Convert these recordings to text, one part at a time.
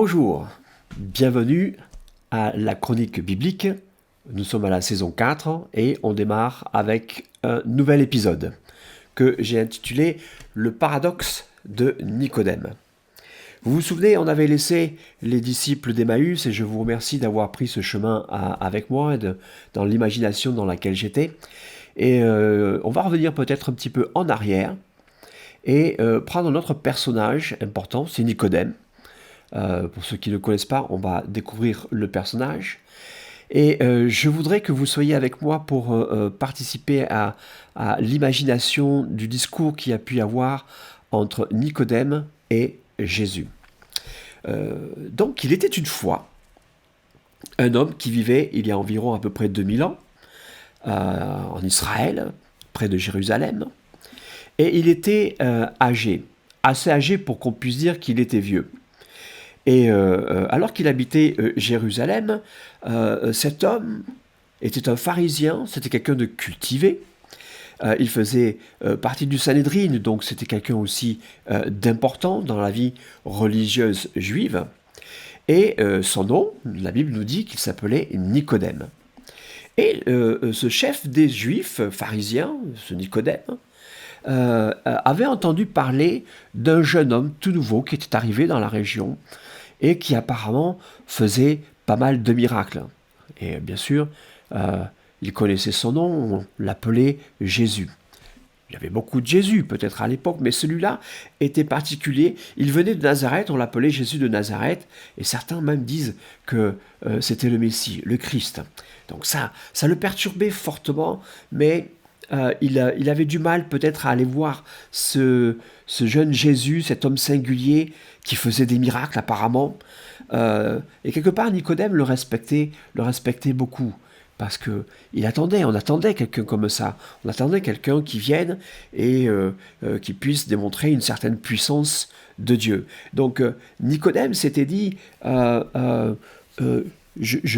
Bonjour, bienvenue à la chronique biblique. Nous sommes à la saison 4 et on démarre avec un nouvel épisode que j'ai intitulé Le paradoxe de Nicodème. Vous vous souvenez, on avait laissé les disciples d'Emmaüs et je vous remercie d'avoir pris ce chemin avec moi dans l'imagination dans laquelle j'étais. Et on va revenir peut-être un petit peu en arrière et prendre notre personnage important, c'est Nicodème. Pour ceux qui ne le connaissent pas, on va découvrir le personnage. Et je voudrais que vous soyez avec moi pour participer à l'imagination du discours qu'il y a pu y avoir entre Nicodème et Jésus. Donc, il était une fois un homme qui vivait il y a environ à peu près 2000 ans en Israël, près de Jérusalem. Et il était âgé, assez âgé pour qu'on puisse dire qu'il était vieux. Et alors qu'il habitait Jérusalem, cet homme était un pharisien, c'était quelqu'un de cultivé. Il faisait partie du Sanhédrin, donc c'était quelqu'un aussi d'important dans la vie religieuse juive. Et son nom, la Bible nous dit qu'il s'appelait Nicodème. Et ce chef des Juifs, pharisien, ce Nicodème, avait entendu parler d'un jeune homme tout nouveau qui était arrivé dans la région et qui apparemment faisait pas mal de miracles. Et bien sûr, il connaissait son nom, on l'appelait Jésus. Il y avait beaucoup de Jésus peut-être à l'époque, mais celui-là était particulier. Il venait de Nazareth, on l'appelait Jésus de Nazareth, et certains même disent que c'était le Messie, le Christ. Donc ça le perturbait fortement, mais il avait du mal peut-être à aller voir ce jeune Jésus, cet homme singulier qui faisait des miracles apparemment. Et quelque part, Nicodème le respectait beaucoup. Parce que on attendait quelqu'un comme ça. On attendait quelqu'un qui vienne et qui puisse démontrer une certaine puissance de Dieu. Donc Nicodème s'était dit, je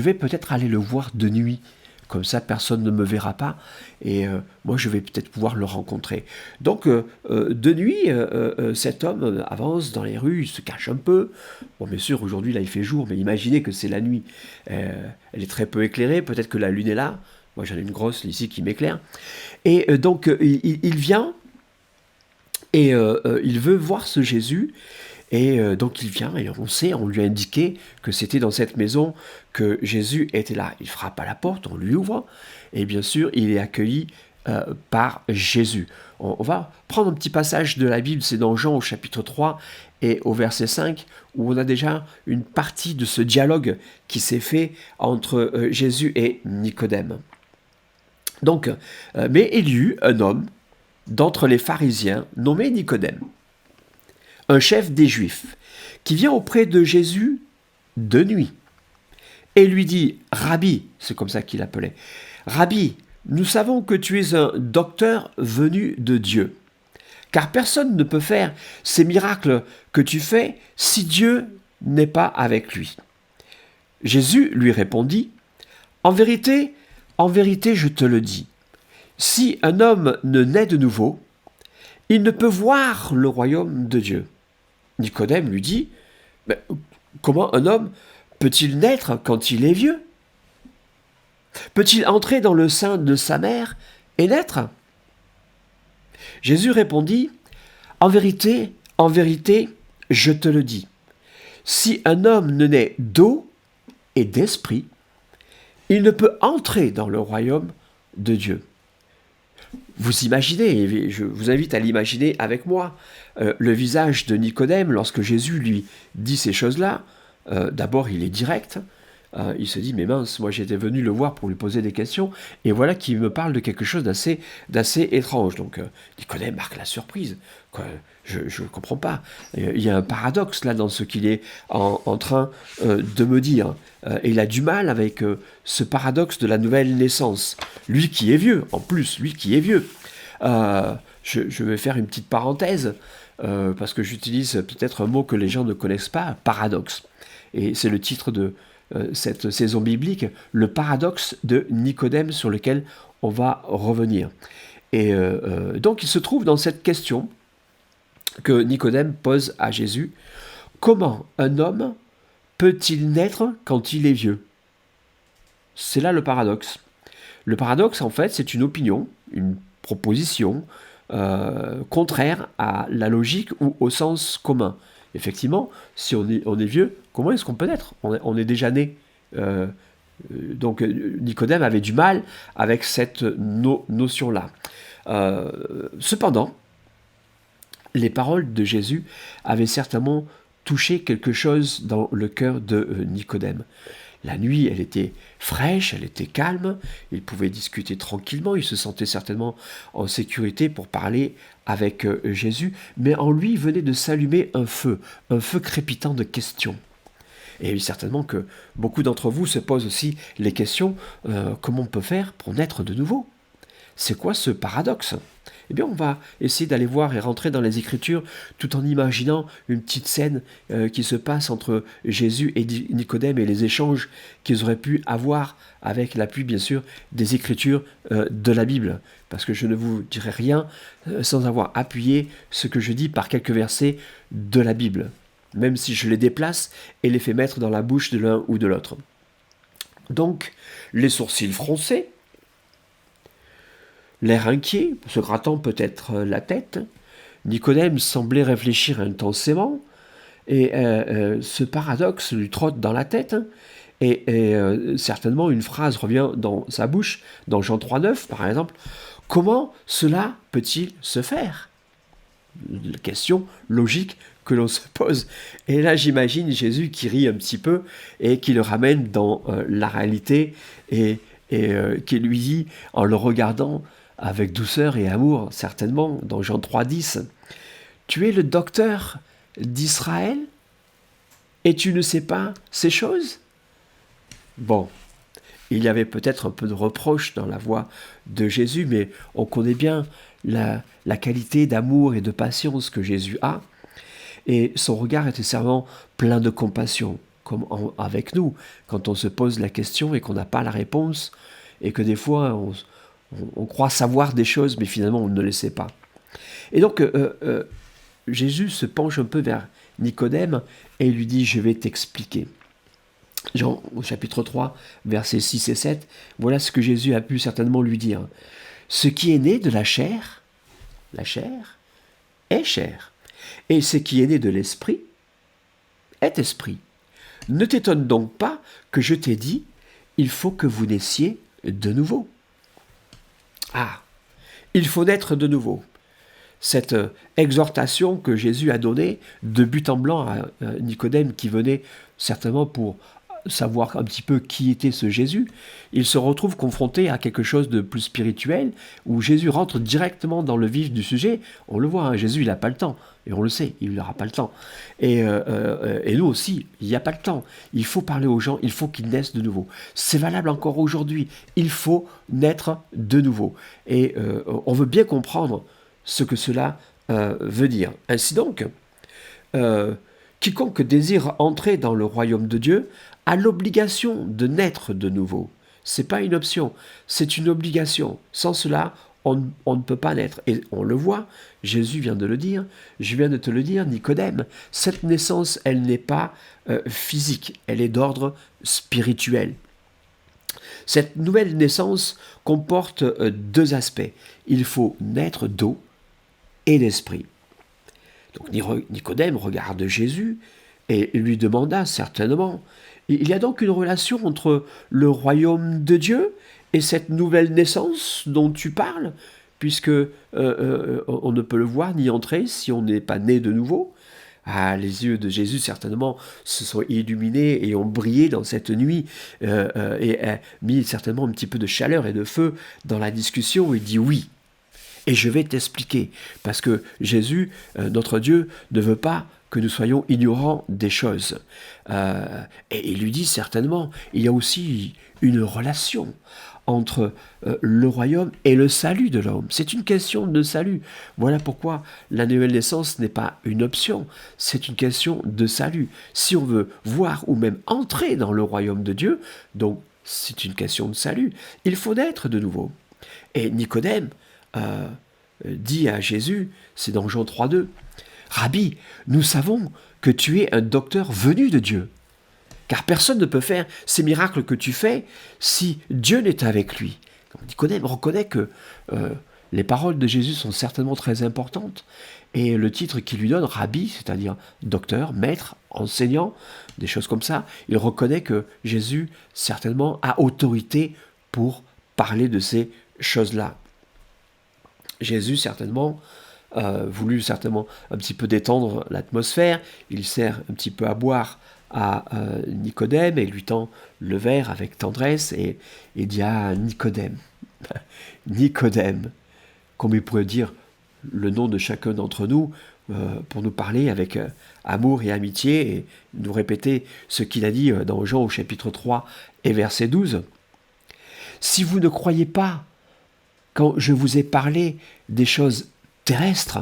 vais peut-être aller le voir de nuit. Comme ça, personne ne me verra pas et moi, je vais peut-être pouvoir le rencontrer. Donc, de nuit, cet homme avance dans les rues, il se cache un peu. Bon, bien sûr, aujourd'hui, là, il fait jour, mais imaginez que c'est la nuit. Elle est très peu éclairée, peut-être que la lune est là. Moi, j'en ai une grosse ici qui m'éclaire. Et donc, il vient et il veut voir ce Jésus. Et donc il vient et on lui a indiqué que c'était dans cette maison que Jésus était là. Il frappe à la porte, on lui ouvre, et bien sûr il est accueilli par Jésus. On va prendre un petit passage de la Bible, c'est dans Jean au chapitre 3 et au verset 5, où on a déjà une partie de ce dialogue qui s'est fait entre Jésus et Nicodème. Donc, mais il y eut un homme d'entre les pharisiens nommé Nicodème, un chef des Juifs, qui vient auprès de Jésus de nuit et lui dit « Rabbi », c'est comme ça qu'il l'appelait, « Rabbi, nous savons que tu es un docteur venu de Dieu, car personne ne peut faire ces miracles que tu fais si Dieu n'est pas avec lui. » Jésus lui répondit « en vérité, je te le dis, si un homme ne naît de nouveau, il ne peut voir le royaume de Dieu. » Nicodème lui dit « Comment un homme peut-il naître quand il est vieux? Peut-il entrer dans le sein de sa mère et naître ?» Jésus répondit « en vérité, je te le dis, si un homme ne naît d'eau et d'esprit, il ne peut entrer dans le royaume de Dieu. » Vous imaginez, et je vous invite à l'imaginer avec moi, le visage de Nicodème lorsque Jésus lui dit ces choses-là. D'abord, il est direct. Il se dit, mais mince, moi j'étais venu le voir pour lui poser des questions, et voilà qu'il me parle de quelque chose d'assez étrange. Donc Nicodème marque la surprise. Je ne comprends pas. Il y a un paradoxe là dans ce qu'il est en train de me dire. Et il a du mal avec ce paradoxe de la nouvelle naissance. Lui qui est vieux, en plus, lui qui est vieux. Je vais faire une petite parenthèse, parce que j'utilise peut-être un mot que les gens ne connaissent pas, paradoxe. Et c'est le titre de cette saison biblique, le paradoxe de Nicodème sur lequel on va revenir. Et donc il se trouve dans cette question que Nicodème pose à Jésus, comment un homme peut-il naître quand il est vieux? C'est là le paradoxe. Le paradoxe, en fait, c'est une opinion, une proposition contraire à la logique ou au sens commun. Effectivement, si on est vieux, comment est-ce qu'on peut naître? On est déjà né. Donc Nicodème avait du mal avec cette notion-là. Cependant, les paroles de Jésus avaient certainement touché quelque chose dans le cœur de Nicodème. La nuit, elle était fraîche, elle était calme, il pouvait discuter tranquillement, il se sentait certainement en sécurité pour parler avec Jésus, mais en lui venait de s'allumer un feu crépitant de questions. Et certainement que beaucoup d'entre vous se posent aussi les questions, comment on peut faire pour naître de nouveau? C'est quoi ce paradoxe? Eh bien, on va essayer d'aller voir et rentrer dans les Écritures tout en imaginant une petite scène qui se passe entre Jésus et Nicodème et les échanges qu'ils auraient pu avoir avec l'appui, bien sûr, des Écritures de la Bible. Parce que je ne vous dirai rien sans avoir appuyé ce que je dis par quelques versets de la Bible, même si je les déplace et les fais mettre dans la bouche de l'un ou de l'autre. Donc, les sourcils froncés, l'air inquiet, se grattant peut-être la tête, Nicodème semblait réfléchir intensément, et ce paradoxe lui trotte dans la tête, et certainement une phrase revient dans sa bouche, dans Jean 3,9 par exemple, « Comment cela peut-il se faire ?» La question logique que l'on se pose. Et là, j'imagine Jésus qui rit un petit peu et qui le ramène dans la réalité et qui lui dit, en le regardant avec douceur et amour, certainement, dans Jean 3,10, « Tu es le docteur d'Israël et tu ne sais pas ces choses ?» Bon, il y avait peut-être un peu de reproche dans la voix de Jésus, mais on connaît bien la qualité d'amour et de patience que Jésus a, et son regard était certainement plein de compassion, comme avec nous, quand on se pose la question et qu'on n'a pas la réponse, et que des fois on croit savoir des choses, mais finalement on ne le sait pas. Et donc Jésus se penche un peu vers Nicodème et lui dit « Je vais t'expliquer ». Jean au chapitre 3, versets 6 et 7, voilà ce que Jésus a pu certainement lui dire. « Ce qui est né de la chair est chair, et ce qui est né de l'esprit est esprit. Ne t'étonne donc pas que je t'ai dit, il faut que vous naissiez de nouveau. » Ah, il faut naître de nouveau. Cette exhortation que Jésus a donnée de but en blanc à Nicodème qui venait certainement pour savoir un petit peu qui était ce Jésus, il se retrouve confronté à quelque chose de plus spirituel où Jésus rentre directement dans le vif du sujet. On le voit, hein, Jésus il n'a pas le temps, et on le sait, il n'aura pas le temps. Et nous aussi, il n'y a pas le temps. Il faut parler aux gens, il faut qu'ils naissent de nouveau. C'est valable encore aujourd'hui, il faut naître de nouveau. Et on veut bien comprendre ce que cela veut dire. Ainsi donc, quiconque désire entrer dans le royaume de Dieu a l'obligation de naître de nouveau. C'est pas une option, c'est une obligation. Sans cela, on ne peut pas naître. Et on le voit, Jésus vient de le dire, je viens de te le dire, Nicodème, cette naissance, elle n'est pas physique, elle est d'ordre spirituel. Cette nouvelle naissance comporte deux aspects. Il faut naître d'eau et d'esprit. Donc Nicodème regarde Jésus et lui demanda certainement, il y a donc une relation entre le royaume de Dieu et cette nouvelle naissance dont tu parles, puisque on ne peut le voir ni entrer si on n'est pas né de nouveau. Ah, les yeux de Jésus certainement se sont illuminés et ont brillé dans cette nuit et mis certainement un petit peu de chaleur et de feu dans la discussion. Il dit oui. Et je vais t'expliquer, parce que Jésus, notre Dieu, ne veut pas que nous soyons ignorants des choses. Et il lui dit certainement, il y a aussi une relation entre le royaume et le salut de l'homme. C'est une question de salut. Voilà pourquoi la nouvelle naissance n'est pas une option, c'est une question de salut. Si on veut voir ou même entrer dans le royaume de Dieu, donc c'est une question de salut, il faut naître de nouveau. Et Nicodème dit à Jésus, c'est dans Jean 3,2, « Rabbi, nous savons que tu es un docteur venu de Dieu. » car personne ne peut faire ces miracles que tu fais si Dieu n'est avec lui. Nicodème reconnaît que les paroles de Jésus sont certainement très importantes, et le titre qu'il lui donne, Rabbi, c'est-à-dire docteur, maître, enseignant, des choses comme ça, il reconnaît que Jésus certainement a autorité pour parler de ces choses-là. Jésus certainement voulu certainement un petit peu détendre l'atmosphère, il sert un petit peu à boire à Nicodème et lui tend le verre avec tendresse et dit à Nicodème, Nicodème, comme il pourrait dire le nom de chacun d'entre nous pour nous parler avec amour et amitié et nous répéter ce qu'il a dit dans Jean au chapitre 3 et verset 12. Si vous ne croyez pas quand je vous ai parlé des choses terrestres,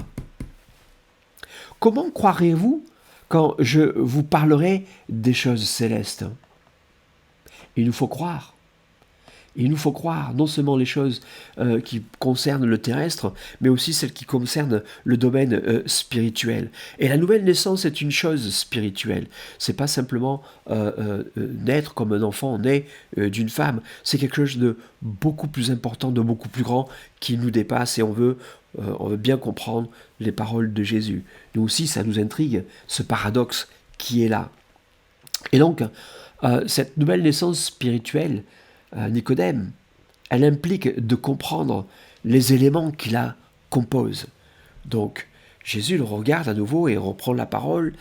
comment croirez-vous quand je vous parlerai des choses célestes? Il nous faut croire. Il nous faut croire non seulement les choses qui concernent le terrestre, mais aussi celles qui concernent le domaine spirituel. Et la nouvelle naissance est une chose spirituelle. C'est pas simplement naître comme un enfant né d'une femme. C'est quelque chose de beaucoup plus important, de beaucoup plus grand, qui nous dépasse et on veut bien comprendre les paroles de Jésus. Nous aussi, ça nous intrigue, ce paradoxe qui est là. Et donc, cette nouvelle naissance spirituelle, Nicodème, elle implique de comprendre les éléments qui la composent. Donc, Jésus le regarde à nouveau et reprend la parole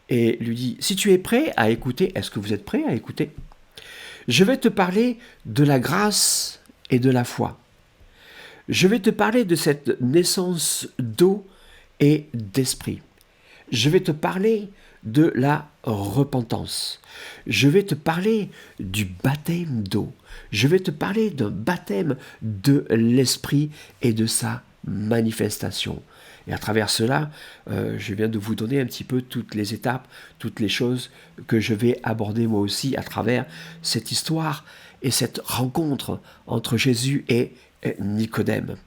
et lui dit, si tu es prêt à écouter, est-ce que vous êtes prêt à écouter? Je vais te parler de la grâce et de la foi. Je vais te parler de cette naissance d'eau et d'esprit. Je vais te parler de la repentance. Je vais te parler du baptême d'eau. Je vais te parler d'un baptême de l'esprit et de sa manifestation. Et à travers cela, je viens de vous donner un petit peu toutes les étapes, toutes les choses que je vais aborder moi aussi à travers cette histoire et cette rencontre entre Jésus et Nicodème.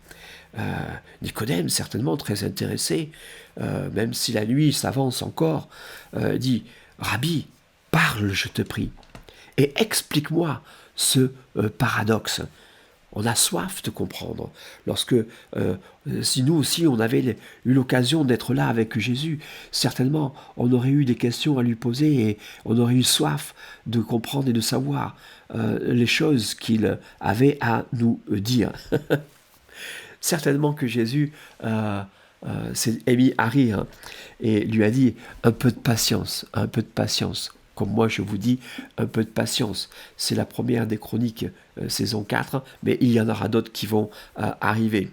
Nicodème, certainement très intéressé, même si la nuit s'avance encore, dit « Rabbi, parle, je te prie, et explique-moi ce paradoxe. » On a soif de comprendre. Lorsque, si nous aussi on avait eu l'occasion d'être là avec Jésus, certainement on aurait eu des questions à lui poser et on aurait eu soif de comprendre et de savoir les choses qu'il avait à nous dire. Certainement que Jésus s'est mis à rire et lui a dit un peu de patience, un peu de patience. Comme moi je vous dis, un peu de patience. C'est la première des Chroniques, saison 4, mais il y en aura d'autres qui vont arriver.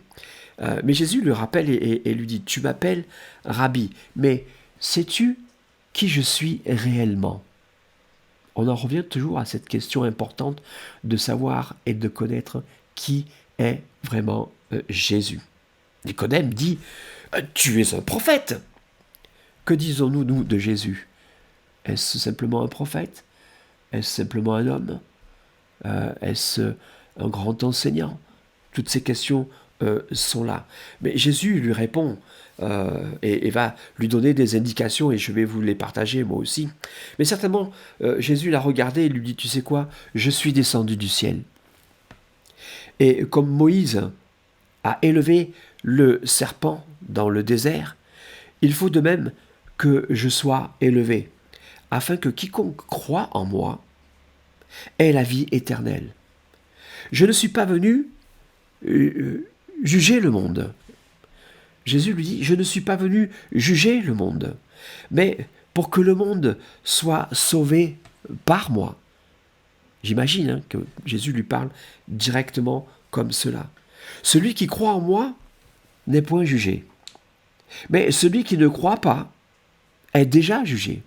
Mais Jésus le rappelle et lui dit, tu m'appelles Rabbi, mais sais-tu qui je suis réellement? On en revient toujours à cette question importante de savoir et de connaître qui est vraiment Jésus. Nicodème dit, tu es un prophète. Que disons-nous, nous, de Jésus? Est-ce simplement un prophète? Est-ce simplement un homme? Est-ce un grand enseignant? Toutes ces questions sont là. Mais Jésus lui répond et va lui donner des indications et je vais vous les partager moi aussi. Mais certainement, Jésus l'a regardé et lui dit, tu sais quoi? Je suis descendu du ciel. Et comme Moïse a élevé le serpent dans le désert, il faut de même que je sois élevé, afin que quiconque croit en moi ait la vie éternelle. Je ne suis pas venu juger le monde. Jésus lui dit, je ne suis pas venu juger le monde, mais pour que le monde soit sauvé par moi. J'imagine que Jésus lui parle directement comme cela. Celui qui croit en moi n'est point jugé. Mais celui qui ne croit pas est déjà jugé.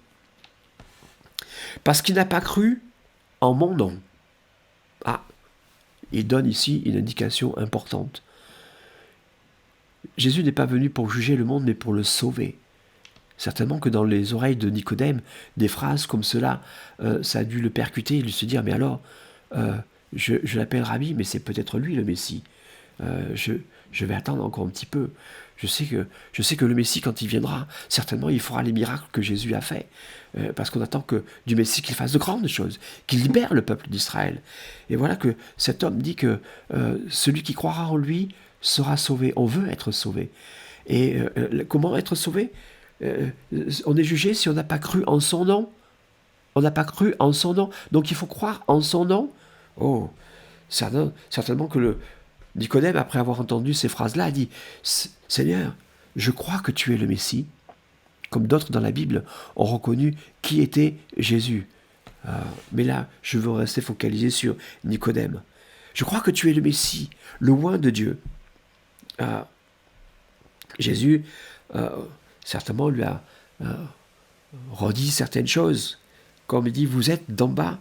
Parce qu'il n'a pas cru en mon nom. Ah, il donne ici une indication importante. Jésus n'est pas venu pour juger le monde, mais pour le sauver. Certainement que dans les oreilles de Nicodème, des phrases comme cela, ça a dû le percuter, lui se dire, mais alors, je l'appelle Rabbi, mais c'est peut-être lui le Messie. je vais attendre encore un petit peu. Je sais que le Messie, quand il viendra, certainement, il fera les miracles que Jésus a fait. Parce qu'on attend que du Messie qu'il fasse de grandes choses, qu'il libère le peuple d'Israël. Et voilà que cet homme dit que celui qui croira en lui sera sauvé. On veut être sauvé. Et comment être sauvé? On est jugé si on n'a pas cru en son nom. On n'a pas cru en son nom. Donc il faut croire en son nom. Oh, certainement que le Nicodème, après avoir entendu ces phrases-là, a dit « Seigneur, je crois que tu es le Messie ». Comme d'autres dans la Bible ont reconnu qui était Jésus. Mais là, je veux rester focalisé sur Nicodème. Je crois que tu es le Messie, le oint de Dieu. Jésus, certainement, lui a redit certaines choses. Comme il dit, vous êtes d'en bas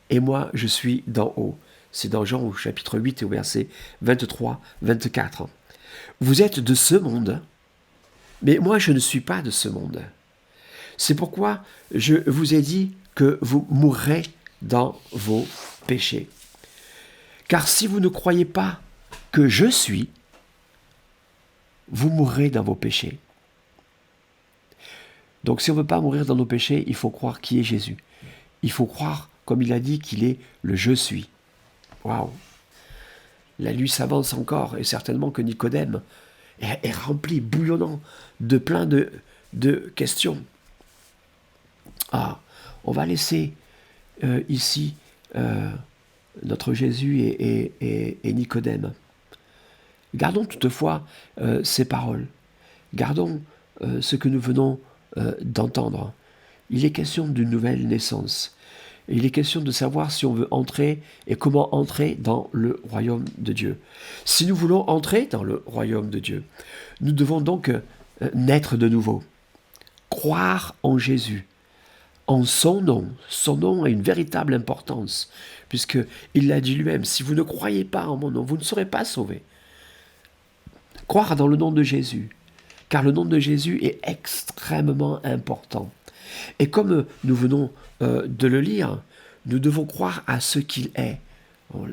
et moi, je suis d'en haut. C'est dans Jean au chapitre 8 et au verset 23-24. Vous êtes de ce monde, mais moi, je ne suis pas de ce monde. C'est pourquoi je vous ai dit que vous mourrez dans vos péchés. Car si vous ne croyez pas que je suis, vous mourrez dans vos péchés. Donc si on ne veut pas mourir dans nos péchés, il faut croire qui est Jésus. Il faut croire, comme il a dit, qu'il est le « je suis ». Waouh! La nuit s'avance encore, et certainement que Nicodème est rempli, bouillonnant, de plein de questions. On va laisser ici notre Jésus et Nicodème. Gardons toutefois ces paroles. Gardons ce que nous venons d'entendre. Il est question d'une nouvelle naissance. Il est question de savoir si on veut entrer et comment entrer dans le royaume de Dieu. Si nous voulons entrer dans le royaume de Dieu, nous devons donc naître de nouveau. Croire en Jésus, en son nom. Son nom a une véritable importance, puisqu'il l'a dit lui-même, si vous ne croyez pas en mon nom, vous ne serez pas sauvés. Croire dans le nom de Jésus, car le nom de Jésus est extrêmement important. Et comme nous venons de le lire, nous devons croire à ce qu'il est.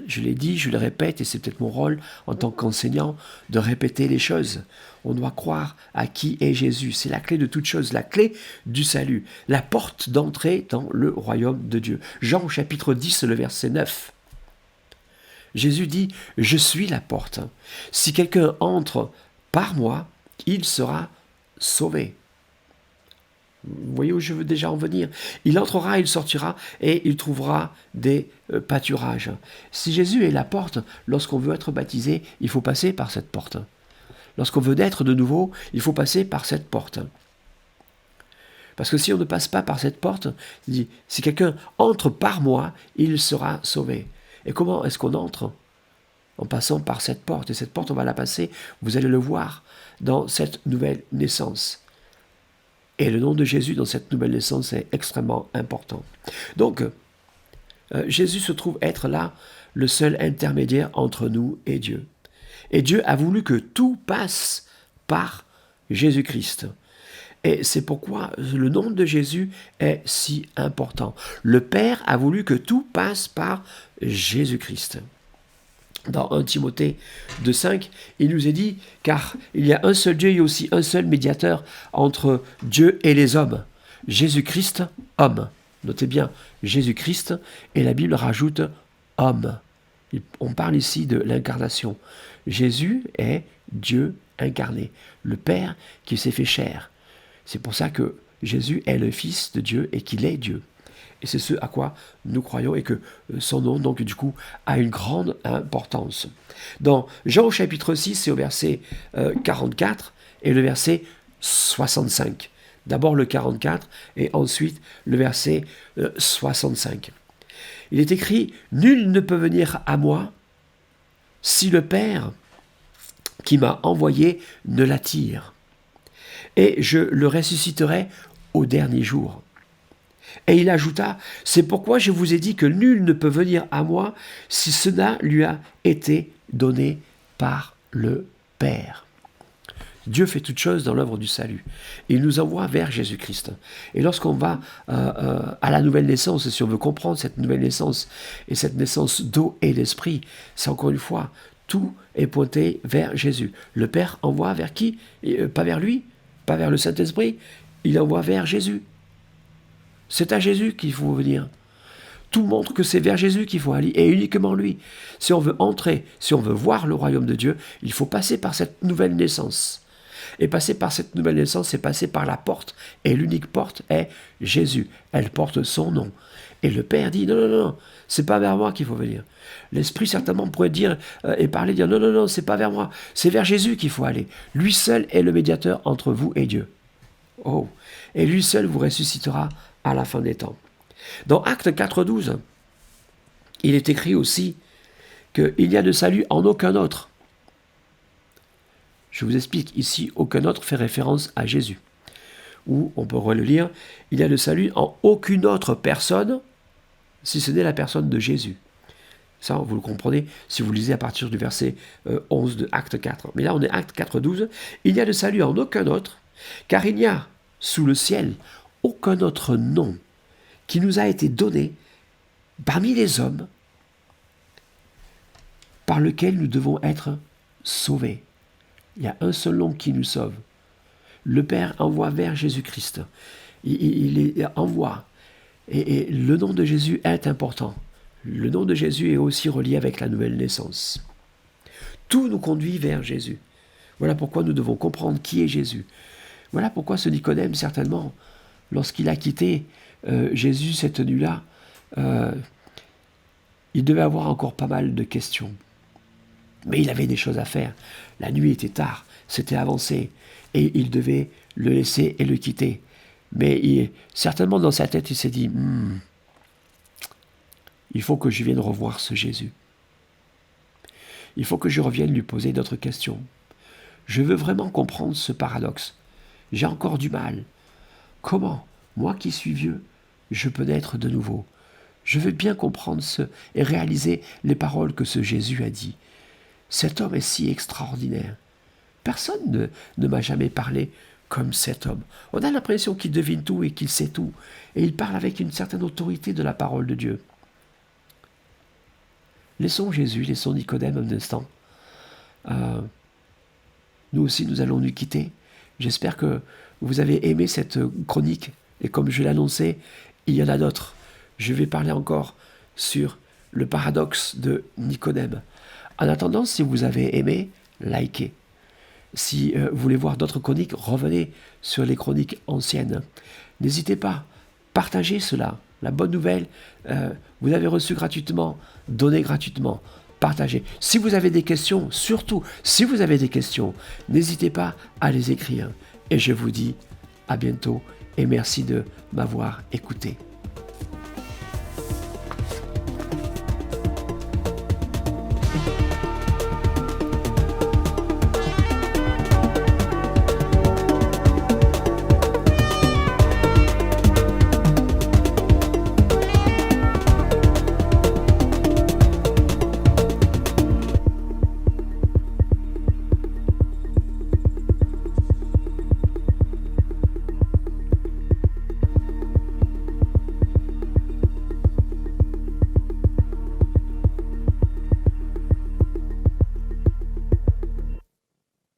Je l'ai dit, je le répète, et c'est peut-être mon rôle en tant qu'enseignant de répéter les choses. On doit croire à qui est Jésus. C'est la clé de toute chose, la clé du salut, la porte d'entrée dans le royaume de Dieu. Jean au chapitre 10, le verset 9. Jésus dit « Je suis la porte. Si quelqu'un entre par moi, il sera sauvé. » Vous voyez où je veux déjà en venir? Il entrera, il sortira et il trouvera des pâturages. Si Jésus est la porte, lorsqu'on veut être baptisé, il faut passer par cette porte. Lorsqu'on veut naître de nouveau, il faut passer par cette porte. Parce que si on ne passe pas par cette porte, il dit, si quelqu'un entre par moi, il sera sauvé. Et comment est-ce qu'on entre? En passant par cette porte. Et cette porte, on va la passer, vous allez le voir, dans cette nouvelle naissance. Et le nom de Jésus dans cette nouvelle naissance est extrêmement important. Donc, Jésus se trouve être là, le seul intermédiaire entre nous et Dieu. Et Dieu a voulu que tout passe par Jésus-Christ. Et c'est pourquoi le nom de Jésus est si important. Le Père a voulu que tout passe par Jésus-Christ. Dans 1 Timothée 2,5, il nous est dit, car il y a un seul Dieu et aussi un seul médiateur entre Dieu et les hommes, Jésus-Christ, homme. Notez bien, Jésus-Christ, et la Bible rajoute homme. On parle ici de l'incarnation. Jésus est Dieu incarné, le Père qui s'est fait chair. C'est pour ça que Jésus est le Fils de Dieu et qu'il est Dieu. Et c'est ce à quoi nous croyons et que son nom, donc, du coup, a une grande importance. Dans Jean au chapitre 6, c'est au verset 44 et le verset 65. D'abord le 44 et ensuite le verset 65. Il est écrit « Nul ne peut venir à moi si le Père qui m'a envoyé ne l'attire. Et je le ressusciterai au dernier jour. » Et il ajouta, « C'est pourquoi je vous ai dit que nul ne peut venir à moi si cela lui a été donné par le Père. » Dieu fait toutes choses dans l'œuvre du salut. Il nous envoie vers Jésus-Christ. Et lorsqu'on va à la nouvelle naissance, et si on veut comprendre cette nouvelle naissance et cette naissance d'eau et d'esprit, c'est encore une fois Tout est pointé vers Jésus. Le Père envoie vers qui? Pas vers lui, pas vers le Saint-Esprit, il envoie vers Jésus. C'est à Jésus qu'il faut venir. Tout montre que c'est vers Jésus qu'il faut aller, et uniquement lui. Si on veut entrer, si on veut voir le royaume de Dieu, il faut passer par cette nouvelle naissance. Et passer par cette nouvelle naissance, c'est passer par la porte. Et l'unique porte est Jésus. Elle porte son nom. Et le Père dit, non, non, non, c'est pas vers moi qu'il faut venir. L'Esprit certainement pourrait dire et parler, dire, non, non, non, c'est pas vers moi. C'est vers Jésus qu'il faut aller. Lui seul est le médiateur entre vous et Dieu. Oh, et lui seul vous ressuscitera à la fin des temps. Dans Actes 4.12, il est écrit aussi qu'il n'y a de salut en aucun autre. Je vous explique, ici, aucun autre fait référence à Jésus. Ou, on peut le lire, il n'y a de salut en aucune autre personne, si ce n'est la personne de Jésus. Ça, vous le comprenez si vous lisez à partir du verset 11 de Acte 4. Mais là, on est Acte 4.12. Il n'y a de salut en aucun autre, car il n'y a, sous le ciel, aucun autre nom qui nous a été donné parmi les hommes par lequel nous devons être sauvés. Il y a un seul nom qui nous sauve. Le Père envoie vers Jésus-Christ. Il les envoie. Et le nom de Jésus est important. Le nom de Jésus est aussi relié avec la nouvelle naissance. Tout nous conduit vers Jésus. Voilà pourquoi nous devons comprendre qui est Jésus. Voilà pourquoi ce Nicodème, certainement, lorsqu'il a quitté Jésus cette nuit-là, il devait avoir encore pas mal de questions. Mais il avait des choses à faire. La nuit était tard, c'était avancé, et il devait le laisser et le quitter. Mais certainement dans sa tête, il s'est dit, il faut que je vienne revoir ce Jésus. Il faut que je revienne lui poser d'autres questions. Je veux vraiment comprendre ce paradoxe. J'ai encore du mal. Comment, moi qui suis vieux, je peux naître de nouveau? Je veux bien comprendre et réaliser les paroles que ce Jésus a dit. Cet homme est si extraordinaire. Personne ne m'a jamais parlé comme cet homme. On a l'impression qu'il devine tout et qu'il sait tout. Et il parle avec une certaine autorité de la parole de Dieu. Laissons Jésus, laissons Nicodème un instant. Nous aussi, nous allons nous quitter. J'espère que vous avez aimé cette chronique. Et comme je l'annonçais, il y en a d'autres. Je vais parler encore sur le paradoxe de Nicodème. En attendant, si vous avez aimé, likez. Si vous voulez voir d'autres chroniques, revenez sur les chroniques anciennes. N'hésitez pas, partagez cela. La bonne nouvelle, vous avez reçu gratuitement, donnez gratuitement, partagez. Si vous avez des questions, surtout, si vous avez des questions, n'hésitez pas à les écrire. Et je vous dis à bientôt et merci de m'avoir écouté.